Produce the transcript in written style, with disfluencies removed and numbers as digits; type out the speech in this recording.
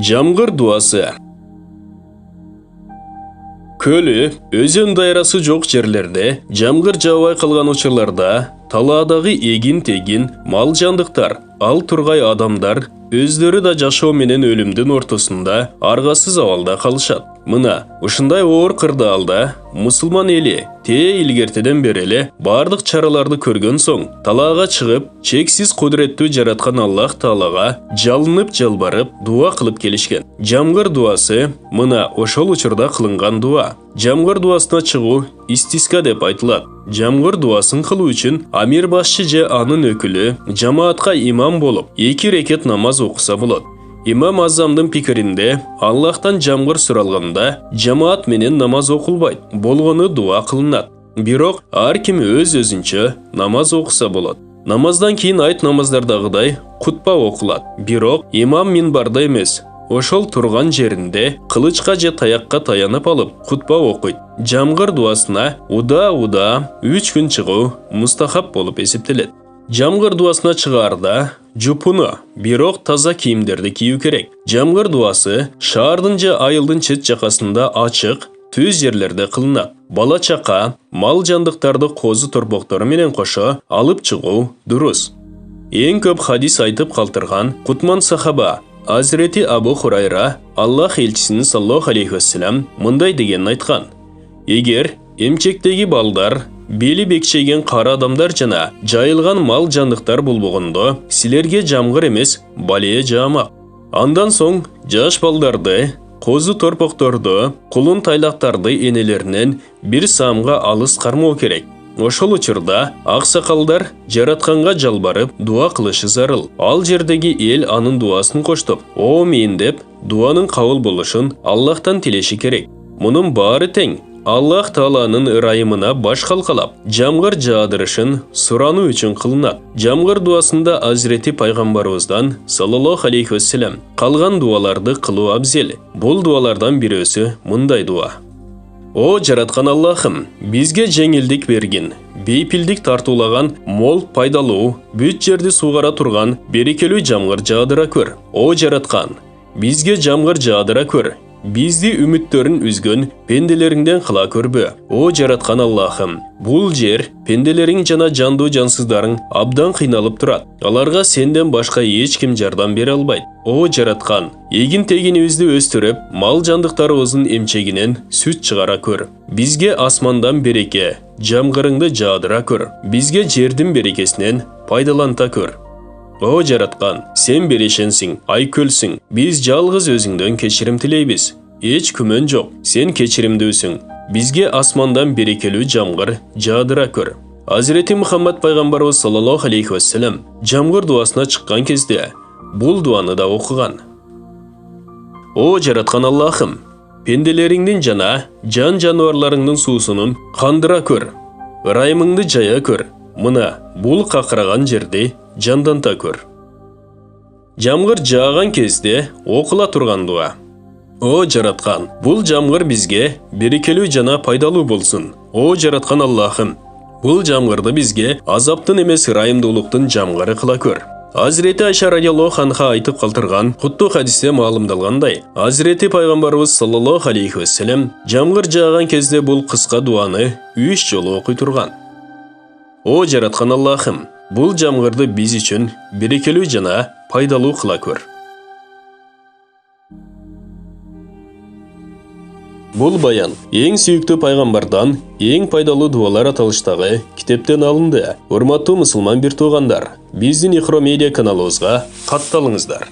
Жамгыр дуасы. Көлі, өзен дайрасы жоқ жерлерде, жамгыр жаубай қалған учурларда, таладагы эгин-тегин, мал жандыктар, ал тургай адамдар өздөрү да жашоо менен өлүмдүн ортосунда аргасыз абалда калышат. Мына ушундай оор кырдаалда мусулман эли тээ илгертеден бери эле бардык чараларды көргөн соң талаага чыгып, чексиз кудуреттүү жараткан Аллах Таалага жалынып жалбарып дуа кылып келишкен. Жамгыр дуасы мына ошол учурда кылынган дуа. Жамгыр дуасына чыгуу истиска деп айтылат. Жамгыр дуасын кылуу үчүн амир башчы же анын өкүлү жамаатка имам болуп 2 рекет намаз окуса болот. Имам Азамдын пикиринде Аллахтан жамгыр суралганда жамаат менен намаз окулбайт, болгону дуа кылынат. Бирок ар ким өз-өзүнчө намаз окуса болот. Намаздан кийин айт намаздардагыдай кутба окулат. Бирок имам минбарда эмес, ошол турган жеринде кылычка же таякка таянып алып кутба окуйт. Жамгыр дуасына уда 3 күн чыгуу мустахап болуп эсептелет. Жамгыр дуасына чыгаарда жупуну, бирок таза кийимдерди кийүү керек. Жамгыр дуасы шаардын же айылдын чет жакасында ачык, түз жерлерде кылынат. Бала чака, мал жандыктарды козу торбоктору менен кошо алып чыгуу дурус. Эң көп хадис айтып калтырган Кутман сахаба Азирети Абу Хурайра Аллах элчисинин саллаллаху алейхи вассалам мындай деген айткан: эгер эмчектеги балдар, бели бекчейген кара адамдар жана жайылган мал жандыктар болбогондо, силерге жамгыр эмес, балее жаамак. Андан соң жаш балдарды, козу торпокторду, кулун тайлактарды энелеринен 1 саамга алыс кармоо керек. Ошол учурда аксакалдар жаратканга жалбарып дуа кылышы зарыл. Ал жердеги эл анын дуасын коштоп, «Омин» деп дуанын кабыл болушун Аллахтан тилеши керек. Мунун баары тең Аллах Тааланын ырайымына баш калкалап, жамгыр жаадырышын сурануу үчүн кылынат. Жамгыр дуасында Азирети пайгамбарыбыздан саллаллаху алейхи вассалам калган дуаларды кылуу абзел. Бул дуалардан бирөөсү мындай дуа: О жараткан Аллахым, бизге жеңилдик бергин, бейпилдик тартуулаган, мол пайдалуу, бүт жерди суугара турган берекелүү жамгыр жаадыра көр. О жараткан, бизге жамгыр жаадыра көр. Бизди үмүттөрүн үзгөн пенделериңден кыла көрбө. О жараткан Аллахым, бул жер пенделериң жана жандуу жансыздарың абдан кыйналып турат. Аларга сенден башка эч ким жардам бере албайт. О жараткан, эгин-тегинибизди өстүрүп, мал жандыктарыбыздын эмчегинен сүт чыгара көр. Бизге асмандан береке, жамгырыңды жаадыра көр. Бизге жердин берекесинен пайдаланта көр. О жараткан, сен берешенсиң, айкөлсүң. Биз жалгыз өзүңдөн кечирим тилейбиз. Эч күмөн жок, сен кечиримдүүсүң. Бизге асмандан берекелүү жамгыр жаадыра көр. Азирети Мухаммад пайгамбарыбыз саллаллаху алейхи вассалам жамгыр дуасына чыккан кезде бул дуаны да окуган. О жараткан Аллахым, пенделериңдин жана жан жаныбарларыңдын суусунун кандыра көр. Ырайымыңды жая көр. Мына бул какыраган жерди жанданта көр. Жамгыр жааган кезде окула турган дуа. О жараткан, бул жамгыр бизге берекелүү жана пайдалуу болсун. О жараткан Аллахым, бул жамгырды бизге азаптын эмес ырайымдуулуктун жамгыры кыла көр. Азирети Айша радиаллаху анха айтып калтырган куттуу хадисте маалымдалгандай, Азирети пайгамбарыбыз саллаллаху алейхи вассалам жамгыр жааган кезде бул кыска дуаны 3 жолу окуй турган. О жараткан Аллахым, бул жамгырды биз үчүн берекелүү жана пайдалуу кыла көр. Бул баян эң сүйүктүү пайгамбардан эң пайдалуу дуалар аталыштагы китептен алынды. Урматтуу мусулман бир туугандар, биздин Ихро медиа каналыбызга катталыңыздар.